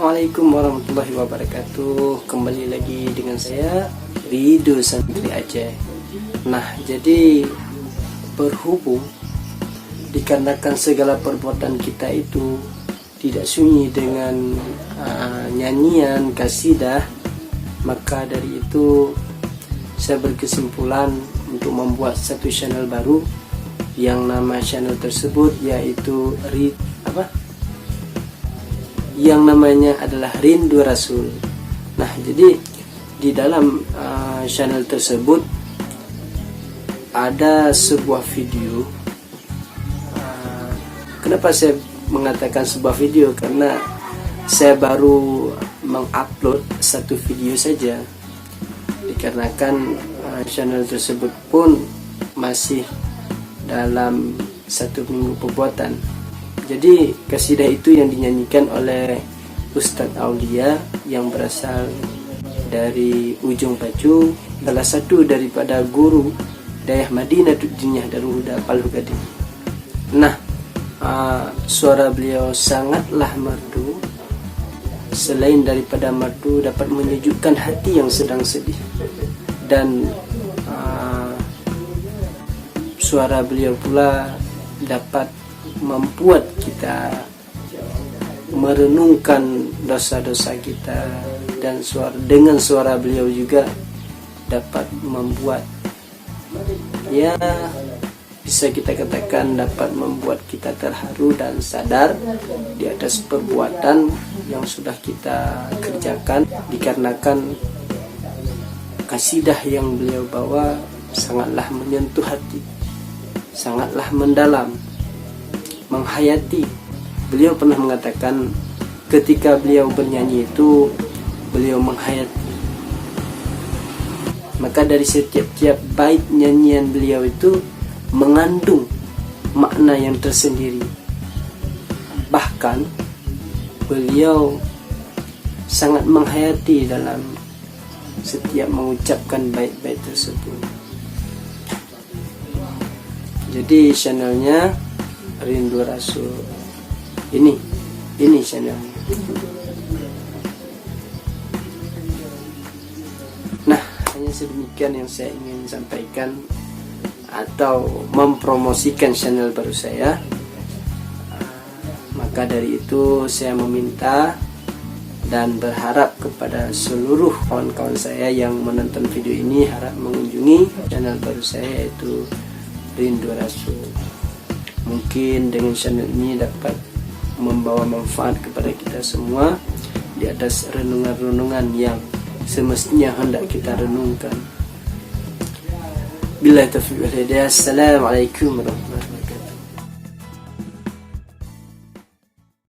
Assalamualaikum warahmatullahi wabarakatuh. Kembali lagi dengan saya Ridho Santri Aceh. Nah, jadi berhubung dikarenakan segala perbuatan kita itu tidak sunyi dengan nyanyian kasidah, maka dari itu saya berkesimpulan untuk membuat satu channel baru yang nama channel tersebut yaitu yang namanya adalah Rindu Rasul. Nah, jadi di dalam channel tersebut ada sebuah video. Kenapa saya mengatakan sebuah video? Karena saya baru mengupload satu video saja, dikarenakan channel tersebut pun masih dalam 1 minggu pembuatan. Jadi kasidah itu yang dinyanyikan oleh Ustadz Aulia yang berasal dari Ujung Pacu, salah satu daripada guru Dayah Madinatul Diniyah Darul Huda Al Gading. Nah, suara beliau sangatlah merdu. Selain daripada merdu, dapat menyejukkan hati yang sedang sedih. Dan suara beliau pula dapat membuat kita merenungkan dosa-dosa kita, dan dengan suara beliau juga dapat membuat, ya bisa kita katakan dapat membuat kita terharu dan sadar di atas perbuatan yang sudah kita kerjakan, dikarenakan kasidah yang beliau bawa sangatlah menyentuh hati, sangatlah mendalam, menghayati. Beliau pernah mengatakan ketika beliau bernyanyi itu beliau menghayati. Maka dari setiap bait nyanyian beliau itu mengandung makna yang tersendiri. Bahkan beliau sangat menghayati dalam setiap mengucapkan bait-bait tersebut. Jadi channelnya Rindu Rasul. Ini channelnya. Nah, hanya sedemikian yang saya ingin sampaikan atau mempromosikan channel baru saya. Maka dari itu saya meminta dan berharap kepada seluruh kawan-kawan saya yang menonton video ini harap mengunjungi channel baru saya yaitu Rindu Rasul. Mungkin dengan channel ini dapat membawa manfaat kepada kita semua di atas renungan-renungan yang semestinya hendak kita renungkan. Billahi taufiq wal hidayah. Assalamualaikum warahmatullahi wabarakatuh.